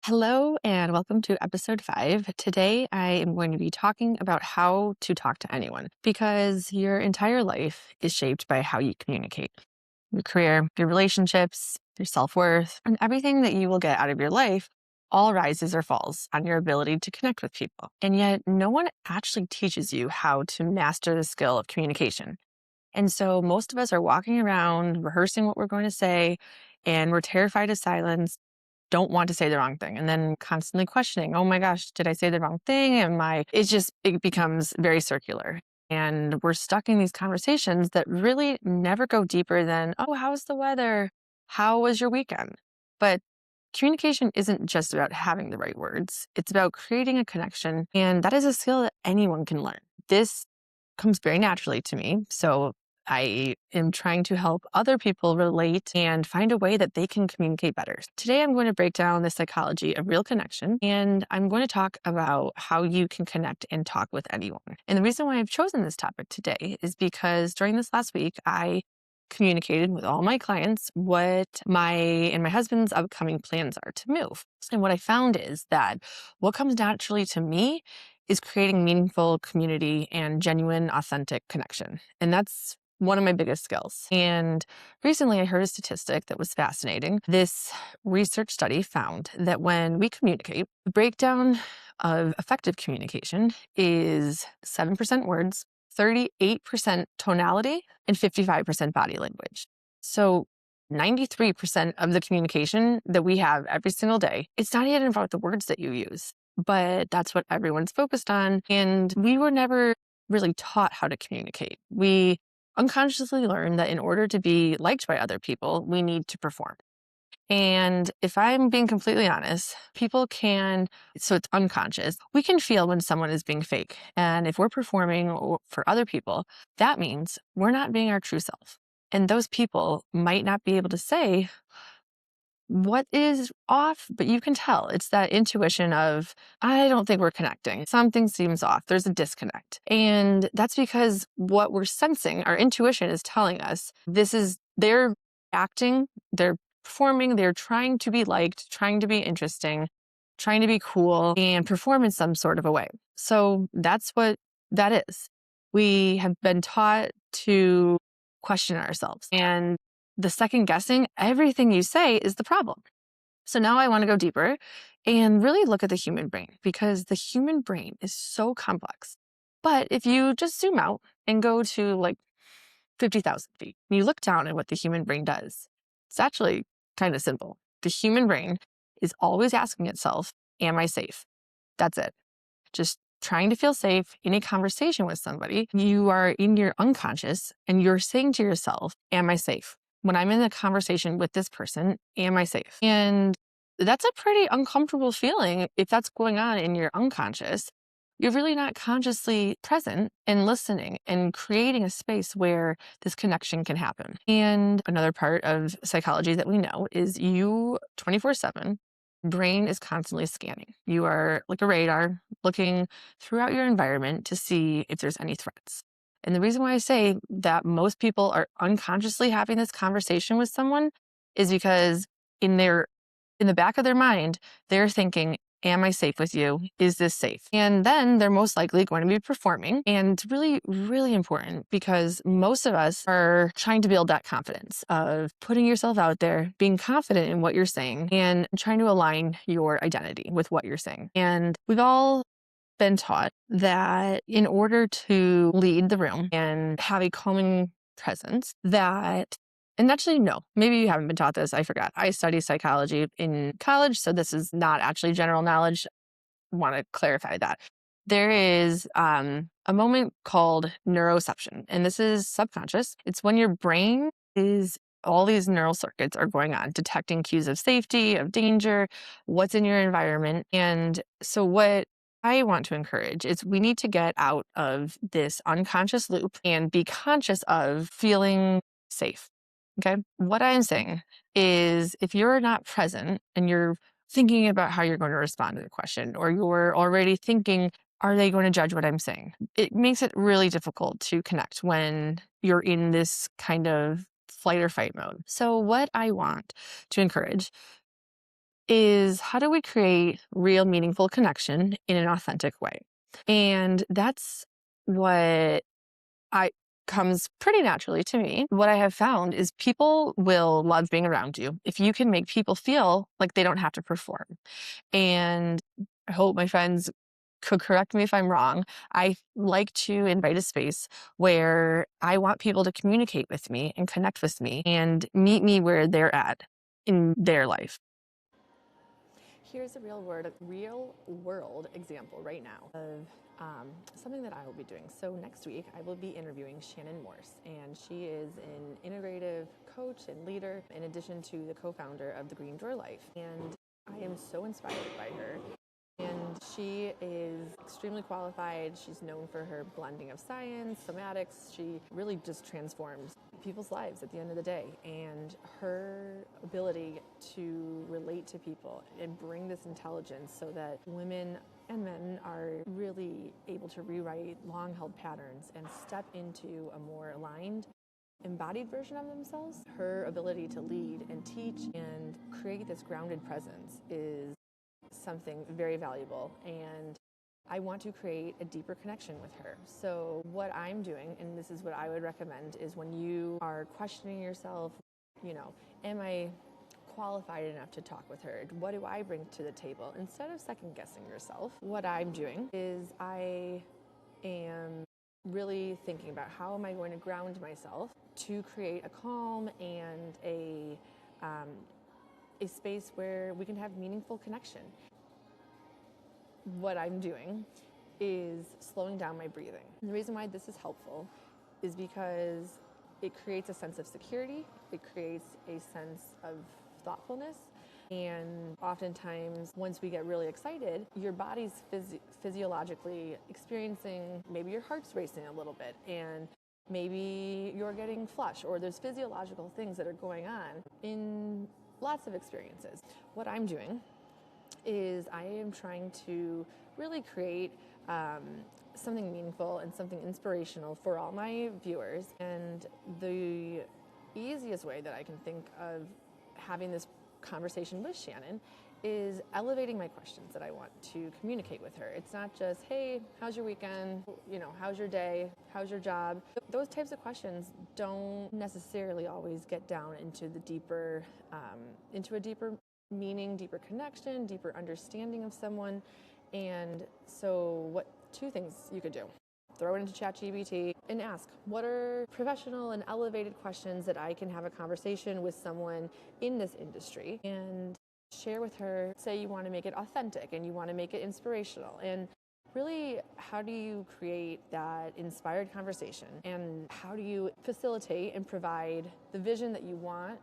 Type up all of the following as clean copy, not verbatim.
Hello and welcome to episode 5. Today, I am going to be talking about how to talk to anyone because your entire life is shaped by how you communicate. Your career, your relationships, your self worth, and everything that you will get out of your life all rises or falls on your ability to connect with people. And yet, no one actually teaches you how to master the skill of communication. And so, most of us are walking around rehearsing what we're going to say, and we're terrified of silence, don't want to say the wrong thing, and then constantly questioning, oh my gosh, did I say the wrong thing? It becomes very circular. And we're stuck in these conversations that really never go deeper than, oh, how's the weather? How was your weekend? But communication isn't just about having the right words. It's about creating a connection. And that is a skill that anyone can learn. This comes very naturally to me. So I am trying to help other people relate and find a way that they can communicate better. Today, I'm going to break down the psychology of real connection, and I'm going to talk about how you can connect and talk with anyone. And the reason why I've chosen this topic today is because during this last week, I communicated with all my clients what my and my husband's upcoming plans are to move. And what I found is that what comes naturally to me is creating meaningful community and genuine, authentic connection. And that's one of my biggest skills. And recently I heard a statistic that was fascinating. This research study found that when we communicate, the breakdown of effective communication is 7% words, 38% tonality, and 55% body language. So 93% of the communication that we have every single day, it's not even about the words that you use, but that's what everyone's focused on. And we were never really taught how to communicate. We unconsciously learn that in order to be liked by other people, we need to perform. And if I'm being completely honest, so it's unconscious, we can feel when someone is being fake. And if we're performing for other people, that means we're not being our true self. And those people might not be able to say what is off, but you can tell. It's that intuition of, I don't think we're connecting. Something seems off. There's a disconnect. And that's because what we're sensing, our intuition is telling us they're acting, they're performing, they're trying to be liked, trying to be interesting, trying to be cool and perform in some sort of a way. So that's what that is. We have been taught to question ourselves, and the second guessing everything you say is the problem. So now I want to go deeper and really look at the human brain, because the human brain is so complex. But if you just zoom out and go to like 50,000 feet, and you look down at what the human brain does, it's actually kind of simple. The human brain is always asking itself, am I safe? That's it. Just trying to feel safe in a conversation with somebody. You are in your unconscious and you're saying to yourself, am I safe? When I'm in a conversation with this person, am I safe? And that's a pretty uncomfortable feeling if that's going on in your unconscious. You're really not consciously present and listening and creating a space where this connection can happen. And another part of psychology that we know is you 24/7, brain is constantly scanning. You are like a radar looking throughout your environment to see if there's any threats. And the reason why I say that most people are unconsciously having this conversation with someone is because in their in the back of their mind, they're thinking, am I safe with you? Is this safe? And then they're most likely going to be performing. And it's really, really important because most of us are trying to build that confidence of putting yourself out there, being confident in what you're saying, and trying to align your identity with what you're saying. And we've all been taught that in order to lead the room and have a calming presence, and actually, no, maybe you haven't been taught this. I forgot. I studied psychology in college, so this is not actually general knowledge. I want to clarify that. There is a moment called neuroception, and this is subconscious. It's when your brain is all these neural circuits are going on, detecting cues of safety, of danger, what's in your environment. And so what I want to encourage is we need to get out of this unconscious loop and be conscious of feeling safe. Okay. What I'm saying is if you're not present and you're thinking about how you're going to respond to the question, or you're already thinking, are they going to judge what I'm saying? It makes it really difficult to connect when you're in this kind of flight or fight mode. So what I want to encourage is how do we create real, meaningful connection in an authentic way? And that's what I comes pretty naturally to me. What I have found is people will love being around you if you can make people feel like they don't have to perform. And I hope my friends could correct me if I'm wrong. I like to invite a space where I want people to communicate with me and connect with me and meet me where they're at in their life. Here's a real world example right now of something that I will be doing. So next week, I will be interviewing Shannon Morse, and she is an integrative coach and leader, in addition to the co-founder of the Green Door Life. And I am so inspired by her. And she is extremely qualified. She's known for her blending of science, somatics. She really just transforms people's lives at the end of the day. And her ability to relate to people and bring this intelligence so that women and men are really able to rewrite long-held patterns and step into a more aligned, embodied version of themselves. Her ability to lead and teach and create this grounded presence is something very valuable, and I want to create a deeper connection with her. So what I'm doing, and this is what I would recommend, is when you are questioning yourself, am I qualified enough to talk with her? What do I bring to the table? Instead of second guessing yourself, what I'm doing is I am really thinking about how am I going to ground myself to create a calm and a space where we can have meaningful connection. What I'm doing is slowing down my breathing. And the reason why this is helpful is because it creates a sense of security, it creates a sense of thoughtfulness, and oftentimes once we get really excited, your body's physiologically experiencing, maybe your heart's racing a little bit, and maybe you're getting flush, or there's physiological things that are going on in lots of experiences. What I'm doing is I am trying to really create something meaningful and something inspirational for all my viewers. And the easiest way that I can think of having this conversation with Shannon is elevating my questions that I want to communicate with her. It's not just, hey, how's your weekend? How's your day? How's your job? Those types of questions don't necessarily always get down into the deeper, into a deeper meaning, deeper connection, deeper understanding of someone. And so two things you could do. Throw it into ChatGPT and ask, what are professional and elevated questions that I can have a conversation with someone in this industry, and share with her. Say you want to make it authentic and you want to make it inspirational, and really, how do you create that inspired conversation, and how do you facilitate and provide the vision that you want,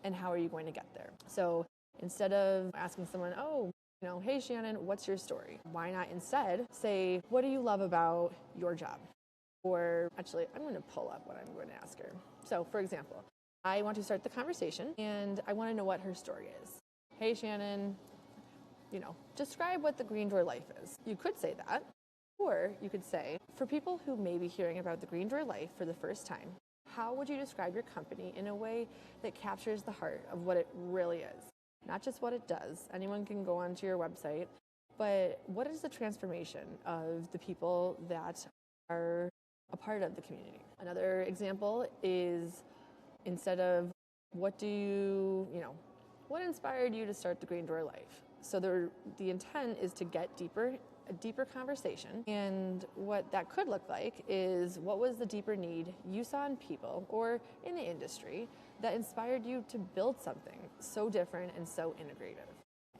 and how are you going to get there? So instead of asking someone, hey Shannon, what's your story? Why not instead say, what do you love about your job? Or actually, I'm going to pull up what I'm going to ask her. So for example, I want to start the conversation and I want to know what her story is. Hey Shannon, describe what the Green Door Life is. You could say that. Or you could say, for people who may be hearing about the Green Door Life for the first time, how would you describe your company in a way that captures the heart of what it really is? Not just what it does. Anyone can go onto your website, but what is the transformation of the people that are a part of the community? Another example is, instead of what inspired you to start the Green Door Life? So the intent is to get a deeper conversation. And what that could look like is, what was the deeper need you saw in people or in the industry that inspired you to build something so different and so integrative?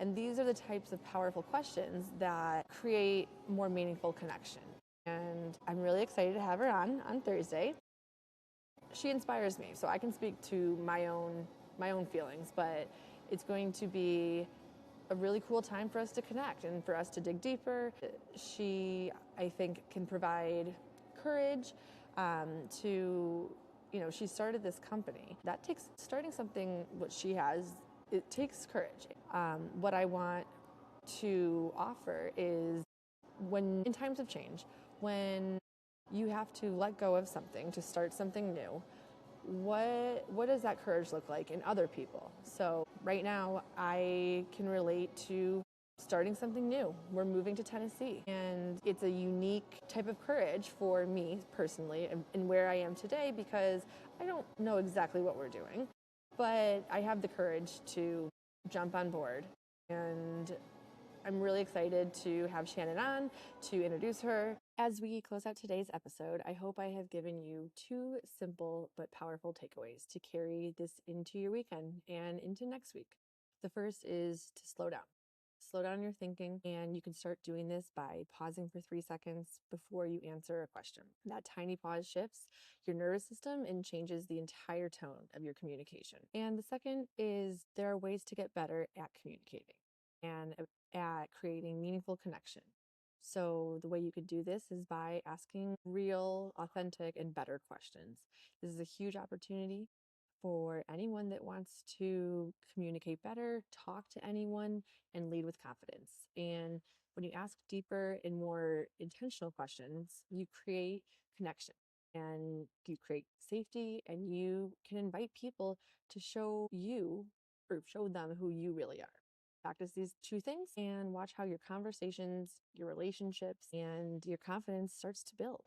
And these are the types of powerful questions that create more meaningful connection. And I'm really excited to have her on Thursday. She inspires me, so I can speak to my own feelings, but it's going to be a really cool time for us to connect and for us to dig deeper. She, I think, can provide courage she started this company. That takes, starting something, what she has, it takes courage. What I want to offer is, when in times of change, when you have to let go of something to start something new, what does that courage look like in other people? So right now I can relate to starting something new. We're moving to Tennessee, and it's a unique type of courage for me personally and where I am today, because I don't know exactly what we're doing, but I have the courage to jump on board. And I'm really excited to have Shannon on to introduce her. As we close out today's episode, I hope I have given you 2 simple but powerful takeaways to carry this into your weekend and into next week. The first is to slow down. Slow down your thinking, and you can start doing this by pausing for 3 seconds before you answer a question. That tiny pause shifts your nervous system and changes the entire tone of your communication. And the second is there are ways to get better at communicating and at creating meaningful connection. So, the way you could do this is by asking real, authentic, and better questions. This is a huge opportunity for anyone that wants to communicate better, talk to anyone, and lead with confidence. And when you ask deeper and more intentional questions, you create connection and you create safety, and you can invite people to show you or show them who you really are. Practice these 2 things and watch how your conversations, your relationships, and your confidence starts to build.